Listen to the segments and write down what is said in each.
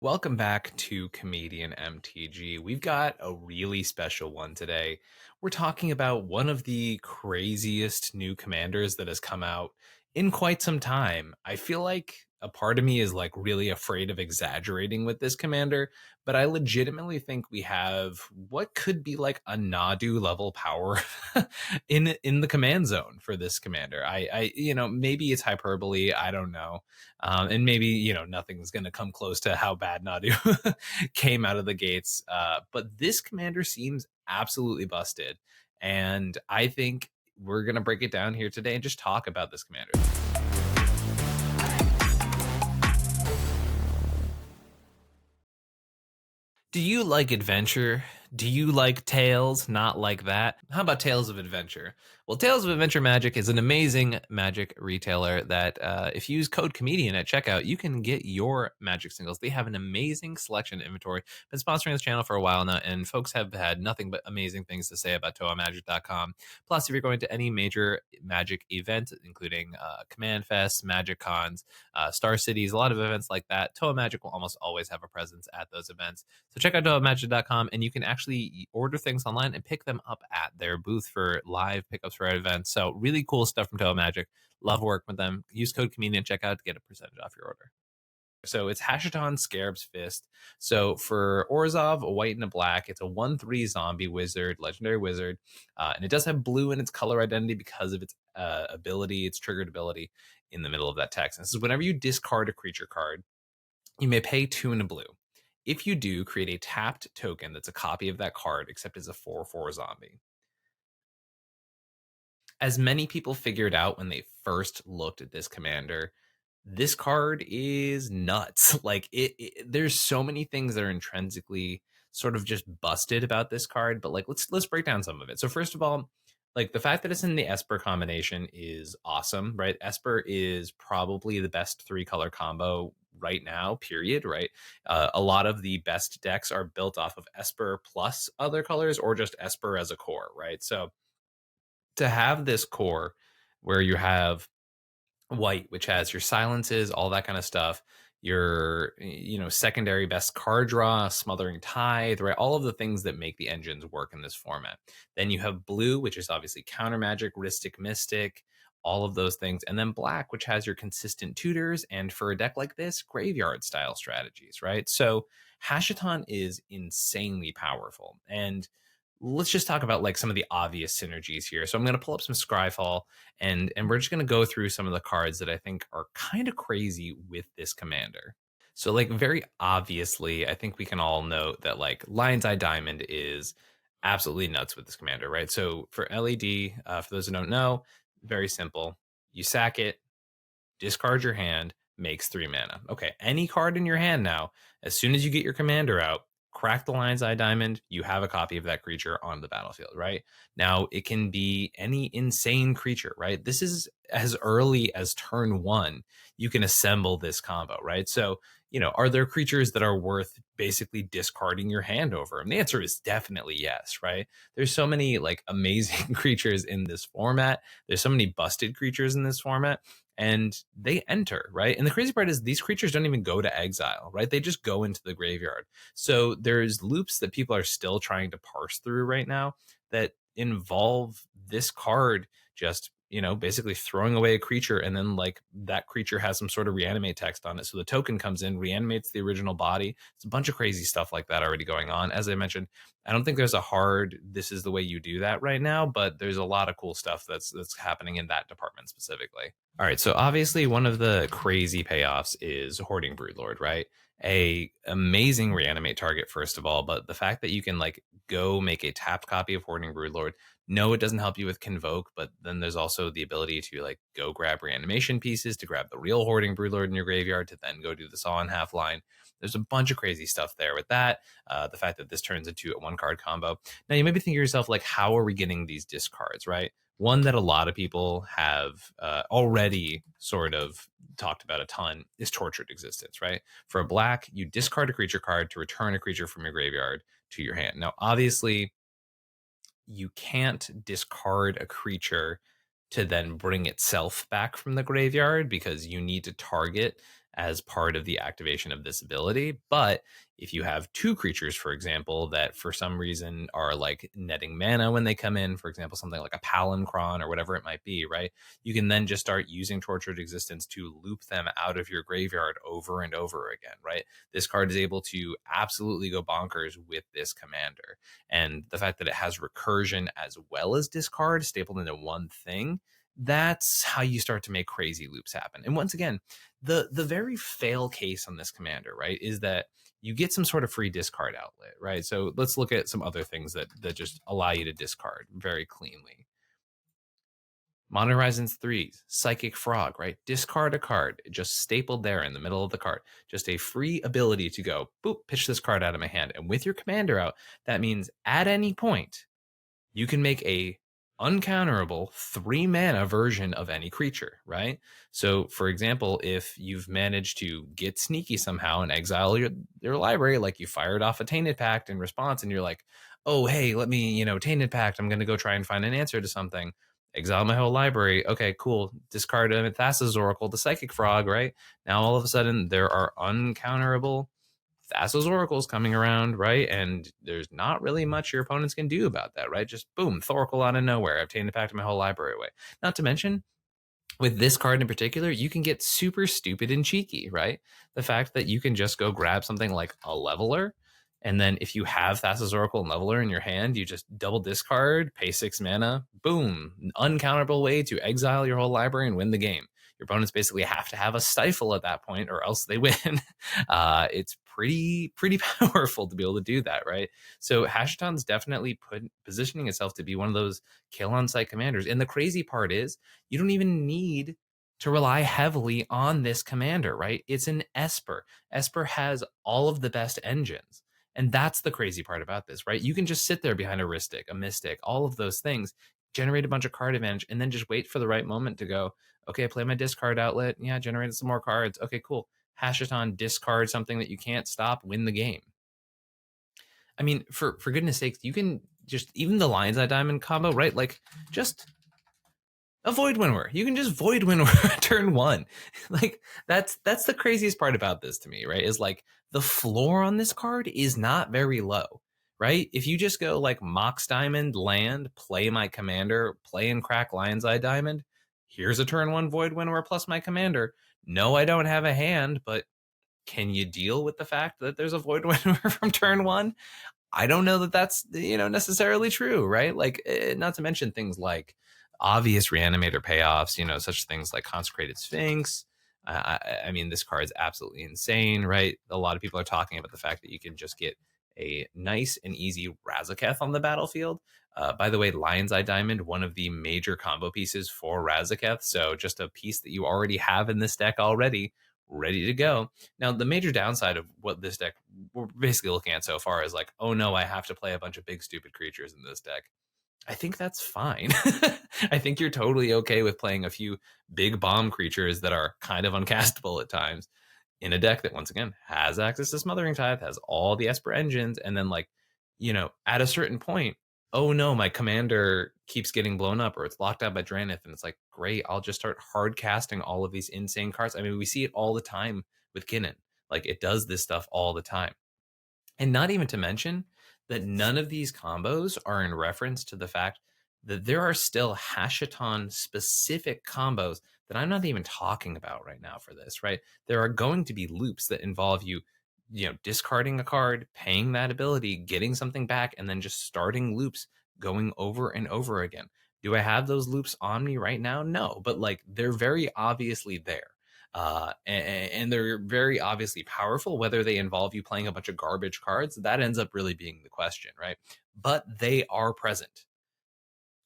Welcome back to Comedian MTG. We've got a really special one today. We're talking about one of the craziest new commanders that has come out in quite some time. I feel like a part of me is like really afraid of exaggerating with this commander, but I legitimately think we have what could be like a Nadu level power in the command zone for this commander. Maybe it's hyperbole, I don't know, and maybe nothing's going to come close to how bad Nadu came out of the gates. But this commander seems absolutely busted, and I think we're going to break it down here today and just talk about this commander. Do you like adventure? Do you like Tales? Not like that. How about Tales of Adventure? Well, Tales of Adventure Magic is an amazing magic retailer that if you use code comedian at checkout, you can get your magic singles. They have an amazing selection of inventory. Been sponsoring this channel for a while now, and folks have had nothing but amazing things to say about toamagic.com. Plus, if you're going to any major magic event, including Command Fest, Magic Cons, Star Cities, a lot of events like that, Toa Magic will almost always have a presence at those events. So check out doughtmagic.com and you can actually order things online and pick them up at their booth for live pickups for events. So really cool stuff from Toa Magic. Love working with them. Use code comedian at checkout to get a percentage off your order. So it's Hashaton Scarab's Fist. So for Orzhov, a white and a black, it's a 1/3 zombie wizard, legendary wizard. And it does have blue in its color identity because of its ability, its triggered ability in the middle of that text. And this is whenever you discard a creature card, you may pay 2 and a blue. If you do, create a tapped token that's a copy of that card, except as a 4/4 zombie. As many people figured out when they first looked at this commander, this card is nuts. Like there's so many things that are intrinsically sort of just busted about this card, but like let's break down some of it. So first of all, like the fact that it's in the Esper combination is awesome, right? Esper is probably the best 3-color combo right now, period, right? A lot of the best decks are built off of Esper plus other colors or just Esper as a core, right? So to have this core where you have white, which has your silences, all that kind of stuff, your secondary best card draw, smothering tithe, right? All of the things that make the engines work in this format. Then you have blue, which is obviously counter magic, Rhystic Mystic, all of those things. And then black, which has your consistent tutors, and for a deck like this, graveyard style strategies, right? So Hashaton is insanely powerful. And let's just talk about like some of the obvious synergies here. So I'm going to pull up some Scryfall and we're just going to go through some of the cards that I think are kind of crazy with this commander. So like very obviously, I think we can all note that like Lion's Eye Diamond is absolutely nuts with this commander, right? So for LED, for those who don't know, very simple. You sack it, discard your hand, makes 3 mana. Okay, any card in your hand now, as soon as you get your commander out, crack the Lion's Eye Diamond, you have a copy of that creature on the battlefield, right? Now, it can be any insane creature, right? This is as early as turn 1, you can assemble this combo, right? So, are there creatures that are worth basically discarding your hand over? And the answer is definitely yes, right? There's so many like amazing creatures in this format. There's so many busted creatures in this format and they enter, right? And the crazy part is these creatures don't even go to exile, right? They just go into the graveyard. So there's loops that people are still trying to parse through right now that involve this card just, basically throwing away a creature and then like that creature has some sort of reanimate text on it. So the token comes in, reanimates the original body. It's a bunch of crazy stuff like that already going on. As I mentioned, I don't think there's a hard this is the way you do that right now, but there's a lot of cool stuff that's happening in that department specifically. All right, so obviously one of the crazy payoffs is Hoarding Broodlord, right? A amazing reanimate target first of all, but the fact that you can like go make a tapped copy of Hoarding Broodlord, no, it doesn't help you with Convoke, but then there's also the ability to like go grab reanimation pieces to grab the real Hoarding Broodlord in your graveyard to then go do the Saw in half line. There's a bunch of crazy stuff there with that. The fact that this turns into a 1-card combo. Now you may be thinking to yourself like, how are we getting these discards, right? One that a lot of people have already sort of talked about a ton is Tortured Existence, right? For a black, you discard a creature card to return a creature from your graveyard to your hand. Now, obviously, you can't discard a creature to then bring itself back from the graveyard because you need to target as part of the activation of this ability. But if you have two creatures, for example, that for some reason are like netting mana when they come in, for example, something like a Palinchron or whatever it might be, right? You can then just start using Tortured Existence to loop them out of your graveyard over and over again, right? This card is able to absolutely go bonkers with this commander. And the fact that it has recursion as well as discard stapled into one thing, that's how you start to make crazy loops happen. And once again, the very fail case on this commander, right, is that you get some sort of free discard outlet, right? So let's look at some other things that just allow you to discard very cleanly. Modern Horizons 3's Psychic Frog, right? Discard a card, just stapled there in the middle of the card. Just a free ability to go, boop, pitch this card out of my hand. And with your commander out, that means at any point, you can make a uncounterable 3 mana version of any creature, right? So, for example, if you've managed to get sneaky somehow and exile your library, like you fired off a Tainted Pact in response, and you're like, oh, hey, let me, Tainted Pact, I'm going to go try and find an answer to something. Exile my whole library. Okay, cool. Discard a Thassa's Oracle, the Psychic Frog, right? Now all of a sudden there are uncounterable Thassa's Oracle's coming around, right? And there's not really much your opponents can do about that, right? Just boom, Thoracle out of nowhere. I've taken the pack to my whole library away. Not to mention, with this card in particular, you can get super stupid and cheeky, right? The fact that you can just go grab something like a Leveler, and then if you have Thassa's Oracle and Leveler in your hand, you just double discard, pay 6 mana, boom, uncounterable way to exile your whole library and win the game. Your opponents basically have to have a Stifle at that point, or else they win. It's pretty powerful to be able to do that, right? So Hashaton's definitely positioning itself to be one of those kill on site commanders. And the crazy part is, you don't even need to rely heavily on this commander, right? It's an Esper. Esper has all of the best engines. And that's the crazy part about this, right? You can just sit there behind a Rhystic, a Mystic, all of those things, generate a bunch of card advantage, and then just wait for the right moment to go, okay, play my discard outlet. Yeah, generated some more cards. Okay, cool. Hashaton, discard something that you can't stop, win the game. I mean, for goodness sakes, you can just, even the Lion's Eye Diamond combo, right? Like, just a Void Winnower. You can just Void Winnower turn one. Like, that's the craziest part about this to me, right? Is like, the floor on this card is not very low, right? If you just go like Mox Diamond, land, play my commander, play and crack Lion's Eye Diamond, here's a turn one Void Winnower plus my commander. No, I don't have a hand, but can you deal with the fact that there's a Void Winnower from turn one? I don't know that that's necessarily true, right? Like, not to mention things like obvious reanimator payoffs, such things like Consecrated Sphinx. I mean, this card is absolutely insane, right? A lot of people are talking about the fact that you can just get a nice and easy Razaketh on the battlefield. By the way, Lion's Eye Diamond, one of the major combo pieces for Razaketh. So just a piece that you already have in this deck already, ready to go. Now, the major downside of what this deck we're basically looking at so far is like, oh no, I have to play a bunch of big stupid creatures in this deck. I think that's fine. I think you're totally okay with playing a few big bomb creatures that are kind of uncastable at times in a deck that, once again, has access to Smothering Tithe, has all the Esper engines, and then, like, at a certain point, oh no, my commander keeps getting blown up or it's locked out by Drannith, and it's like, great, I'll just start hard casting all of these insane cards. I mean, we see it all the time with Kinnan. Like, it does this stuff all the time. And not even to mention that none of these combos are in reference to the fact that there are still Hashaton specific combos that I'm not even talking about right now for this, right? There are going to be loops that involve you, discarding a card, paying that ability, getting something back, and then just starting loops going over and over again. Do I have those loops on me right now? No, but like, they're very obviously there. And they're very obviously powerful. Whether they involve you playing a bunch of garbage cards, that ends up really being the question, right? But they are present.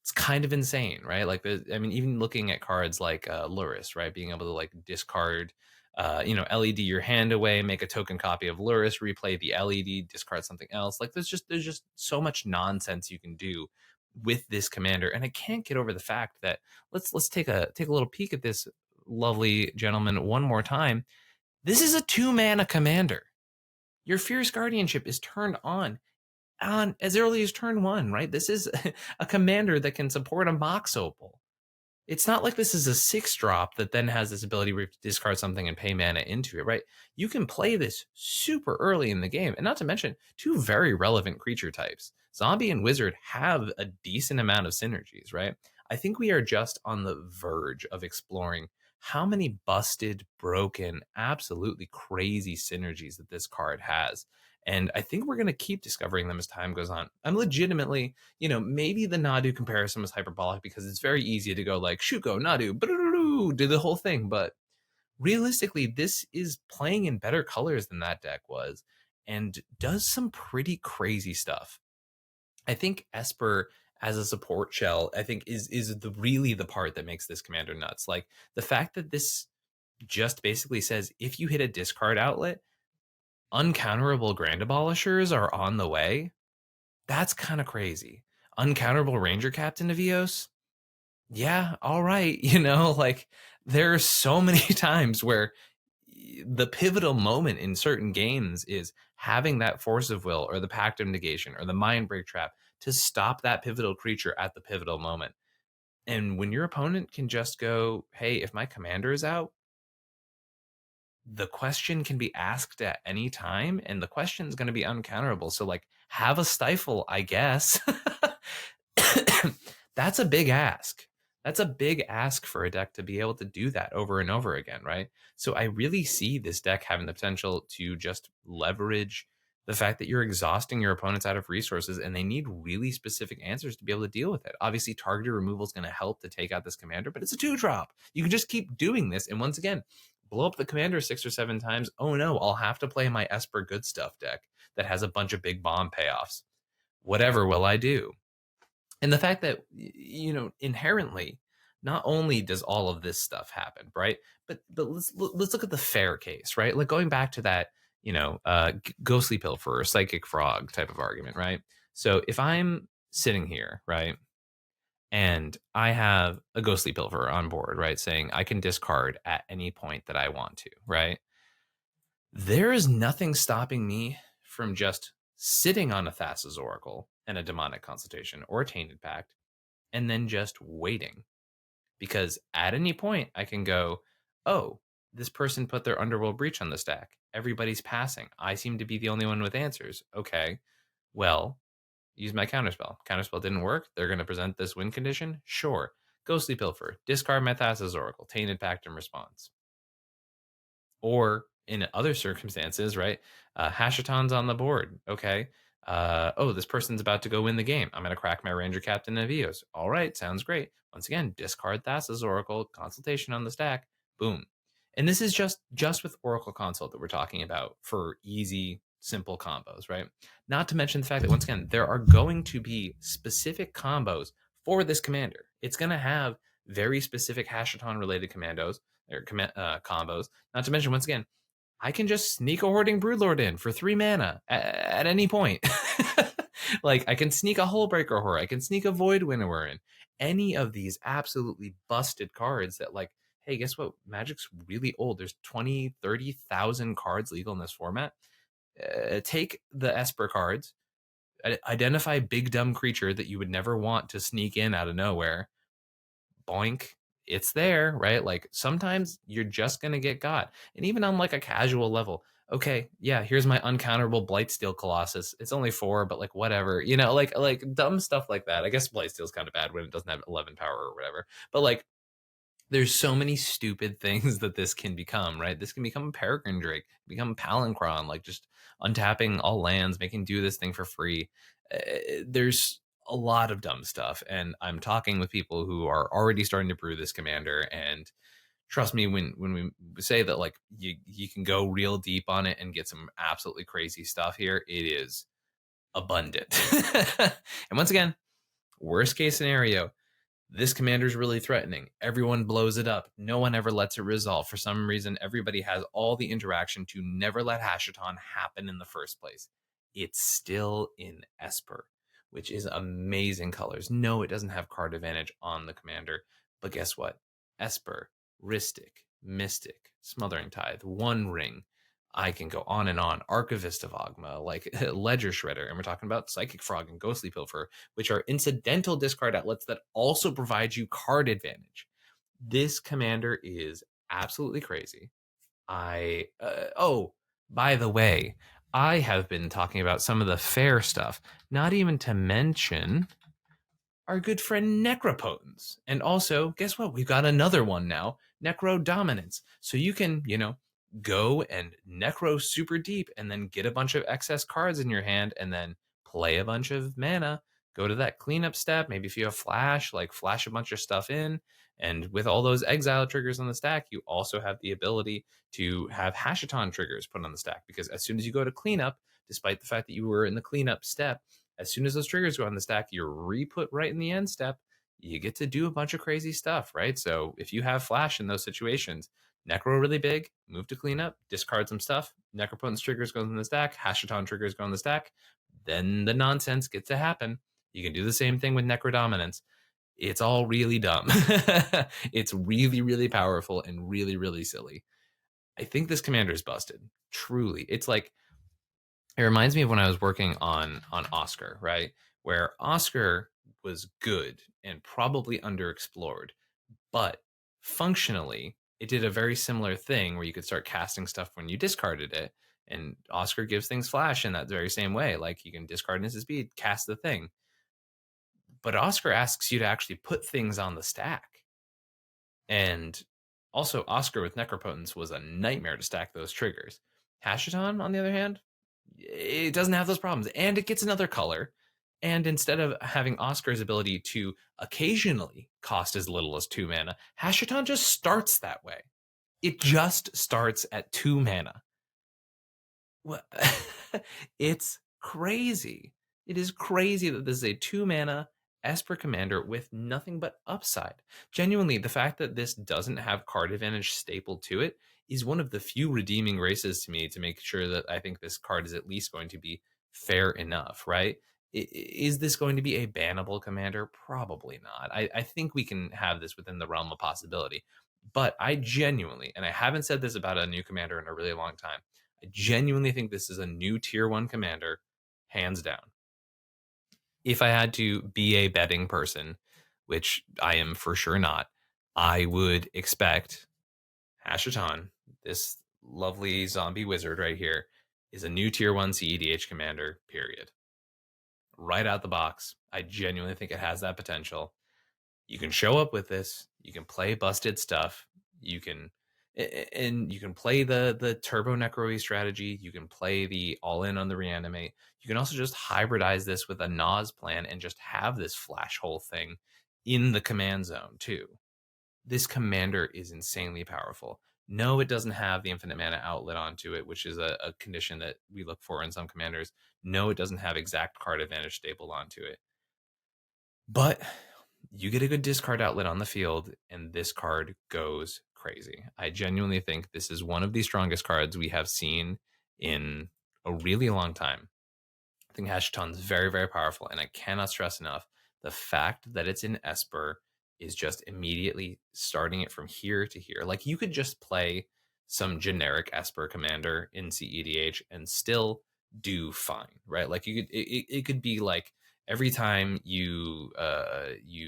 It's kind of insane, right? Like, I mean, even looking at cards like Luris, right? Being able to like discard, LED your hand away, make a token copy of Luris, replay the LED, discard something else. Like, there's just so much nonsense you can do with this commander, and I can't get over the fact that let's take a little peek at this lovely gentleman one more time. This is a 2-mana commander. Your Fierce Guardianship is turned on as early as turn one, right? This is a commander that can support a Mox Opal. It's not like this is a 6-drop that then has this ability to discard something and pay mana into it, right? You can play this super early in the game. And not to mention, two very relevant creature types. Zombie and Wizard have a decent amount of synergies, right? I think we are just on the verge of exploring how many busted, broken, absolutely crazy synergies that this card has. And I think we're going to keep discovering them as time goes on. I'm legitimately, maybe the Nadu comparison was hyperbolic because it's very easy to go like Shuko, Nadu, do the whole thing. But realistically, this is playing in better colors than that deck was and does some pretty crazy stuff. I think Esper as a support shell, I think is really the part that makes this commander nuts. Like the fact that this just basically says if you hit a discard outlet, uncounterable Grand Abolishers are on the way. That's kind of crazy. Uncounterable Ranger Captain of Eos? Yeah, all right. Like there are so many times where the pivotal moment in certain games is having that force of will or the pact of negation or the mind break trap to stop that pivotal creature at the pivotal moment. And when your opponent can just go, hey, if my commander is out, the question can be asked at any time and the question is going to be uncounterable. So like have a stifle, I guess. That's a big ask. That's a big ask for a deck to be able to do that over and over again, right? So I really see this deck having the potential to just leverage the fact that you're exhausting your opponents out of resources and they need really specific answers to be able to deal with it. Obviously, targeted removal is going to help to take out this commander, but it's a 2-drop. You can just keep doing this. And once again, blow up the commander 6 or 7 times. Oh no, I'll have to play my Esper Good Stuff deck that has a bunch of big bomb payoffs. Whatever will I do? And the fact that inherently not only does all of this stuff happen, right, but let's look at the fair case, right? Like going back to that ghostly pilfer or psychic frog type of argument, right? So if I'm sitting here, right, and I have a ghostly pilfer on board, right, saying I can discard at any point that I want to, right, there is nothing stopping me from just sitting on a Thassa's Oracle and a Demonic Consultation or a Tainted Pact and then just waiting. Because at any point, I can go, oh, this person put their Underworld Breach on the stack. Everybody's passing. I seem to be the only one with answers. Okay, well, use my Counterspell. Counterspell didn't work. They're going to present this win condition? Sure. Ghostly Pilfer. Discard my Thassa's Oracle. Tainted Pact in response. Or in other circumstances, right? Hashaton's on the board. Okay. Oh, this person's about to go win the game. I'm going to crack my Ranger Captain of Eos. All right, sounds great. Once again, discard Thassa's Oracle, consultation on the stack. Boom. And this is just with Oracle Consult that we're talking about for easy, simple combos, right? Not to mention the fact that once again, there are going to be specific combos for this commander. It's going to have very specific Hashaton related commandos or combos. Not to mention, once again, I can just sneak a Hoarding Broodlord in for 3 mana at any point. Like I can sneak a Hullbreaker Horror, I can sneak a Void Winnower in. Any of these absolutely busted cards that like, hey, guess what? Magic's really old. There's 20, 30,000 cards legal in this format. Take the Esper cards, identify big dumb creature that you would never want to sneak in out of nowhere. Boink, it's there, right? Like sometimes you're just gonna get got. And even on like a casual level, okay, yeah, here's my uncounterable Blightsteel Colossus. It's only 4, but like whatever, like dumb stuff like that. I guess Blightsteel's kind of bad when it doesn't have 11 power or whatever. But like there's so many stupid things that this can become, right? This can become a Peregrine Drake, become Palinchron, like just untapping all lands, making do this thing for free. There's a lot of dumb stuff, and I'm talking with people who are already starting to brew this commander. And trust me, when we say that like you can go real deep on it and get some absolutely crazy stuff here, it is abundant. And once again, worst case scenario, this commander's really threatening. Everyone blows it up. No one ever lets it resolve. For some reason, everybody has all the interaction to never let Hashaton happen in the first place. It's still in Esper, which is amazing colors. No, it doesn't have card advantage on the commander. But guess what? Esper, Ristic, Mystic, Smothering Tithe, One Ring. I can go on and on. Archivist of Ogma, like Ledger Shredder, and we're talking about Psychic Frog and Ghostly Pilfer, which are incidental discard outlets that also provide you card advantage. This commander is absolutely crazy. Oh, by the way, I have been talking about some of the fair stuff, not even to mention our good friend Necropotence. And also, guess what? We've got another one now, Necro Dominance. So you can, go and Necro super deep and then get a bunch of excess cards in your hand and then play a bunch of mana. Go to that cleanup step. Maybe if you have Flash, like flash a bunch of stuff in. And with all those exile triggers on the stack, you also have the ability to have Hashaton triggers put on the stack because as soon as you go to cleanup, despite the fact that you were in the cleanup step, as soon as those triggers go on the stack, you're re-put right in the end step. You get to do a bunch of crazy stuff, right? So if you have Flash in those situations, Necro really big, move to cleanup, discard some stuff, Necropotence triggers goes in the stack, Hashaton triggers go in the stack, then the nonsense gets to happen. You can do the same thing with Necro Dominance. It's all really dumb. It's really, really powerful and really, really silly. I think this commander is busted. Truly. It's like it reminds me of when I was working on Oscar, right? Where Oscar was good and probably underexplored, but functionally, it did a very similar thing where you could start casting stuff when you discarded it. And Oscar gives things flash in that very same way. Like you can discard instant speed, cast the thing. But Oscar asks you to actually put things on the stack. And also, Oscar with Necropotence was a nightmare to stack those triggers. Hashaton, on the other hand, it doesn't have those problems. And it gets another color. And instead of having Oscar's ability to occasionally cost as little as 2 mana, Hashaton just starts that way. It just starts at 2 mana. What? It's crazy. It is crazy that this is a 2 mana Esper commander with nothing but upside. Genuinely, the fact that this doesn't have card advantage stapled to it is one of the few redeeming races to me to make sure that I think this card is at least going to be fair enough, right? Is this going to be a bannable commander? Probably not. I think we can have this within the realm of possibility. But I genuinely, and I haven't said this about a new commander in a really long time, I genuinely think this is a new tier 1 commander, hands down. If I had to be a betting person, which I am for sure not, I would expect Hashaton, this lovely zombie wizard right here, is a new tier 1 cEDH commander, period. Right out the box. I genuinely think it has that potential. You can show up with this, you can play busted stuff, you can and you can play the turbo necro strategy, you can play the all in on the reanimate. You can also just hybridize this with a Nas plan and just have this flash hole thing in the command zone too. This commander is insanely powerful. No, it doesn't have the infinite mana outlet onto it, which is a condition that we look for in some commanders. No, it doesn't have exact card advantage stapled onto it. But you get a good discard outlet on the field, and this card goes crazy. I genuinely think this is one of the strongest cards we have seen in a really long time. I think Hashaton's very, very powerful, and I cannot stress enough the fact that it's in Esper is just immediately starting it from here to here. Like you could just play some generic Esper commander in cEDH and still do fine, right? Like you could, it could be like every time you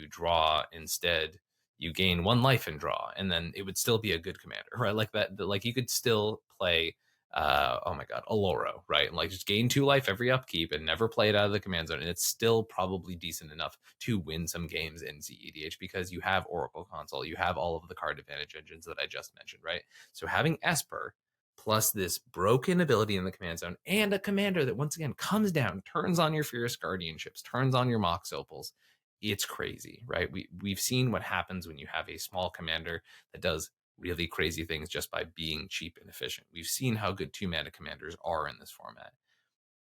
draw instead you gain 1 life and draw, and then it would still be a good commander, right? Like that, like you could still play oh my god, Aloro, right? And like just gain 2 life every upkeep and never play it out of the command zone. And it's still probably decent enough to win some games in cEDH because you have Oracle Console, you have all of the card advantage engines that I just mentioned, right? So having Esper plus this broken ability in the command zone and a commander that once again comes down, turns on your Fierce Guardianships, turns on your Mox Opals. It's crazy, right? We've seen what happens when you have a small commander that does really crazy things just by being cheap and efficient. We've seen how good 2 mana commanders are in this format.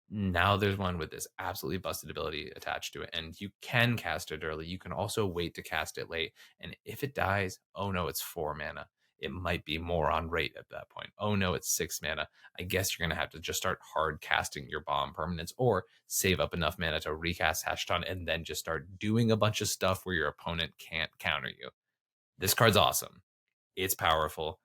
Now there's one with this absolutely busted ability attached to it, and you can cast it early. You can also wait to cast it late, and if it dies, oh no, it's 4 mana. It might be more on rate at that point. Oh no, it's 6 mana. I guess you're gonna have to just start hard casting your bomb permanents, or save up enough mana to recast Hashaton and then just start doing a bunch of stuff where your opponent can't counter you. This card's awesome. It's powerful.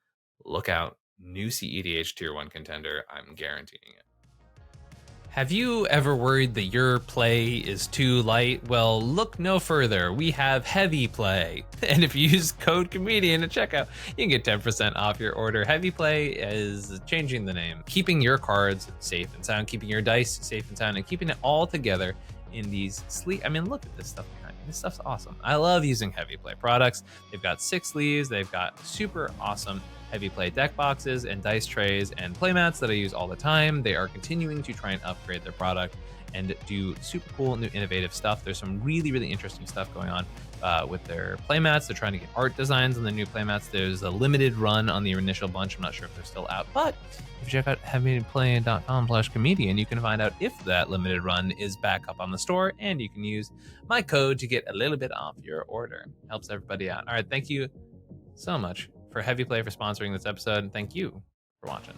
Look out. New cEDH tier 1 contender. I'm guaranteeing it. Have you ever worried that your play is too light? Well, look no further. We have heavy play. And if you use code comedian at checkout, you can get 10% off your order. Heavy play is changing the name, keeping your cards safe and sound, keeping your dice safe and sound, and keeping it all together in these sleek. I mean, look at this stuff behind me. This stuff's awesome. I love using heavy play products. They've got 6 sleeves. They've got super awesome heavy play deck boxes and dice trays and playmats that I use all the time. They are continuing to try and upgrade their product and do super cool, new, innovative stuff. There's some really, really interesting stuff going on with their playmats. They're trying to get art designs on the new playmats. There's a limited run on the initial bunch. I'm not sure if they're still out, but if you check out heavyplay.com/comedian, you can find out if that limited run is back up on the store, and you can use my code to get a little bit off your order. Helps everybody out. All right, thank you so much for Heavy Play for sponsoring this episode, and thank you for watching.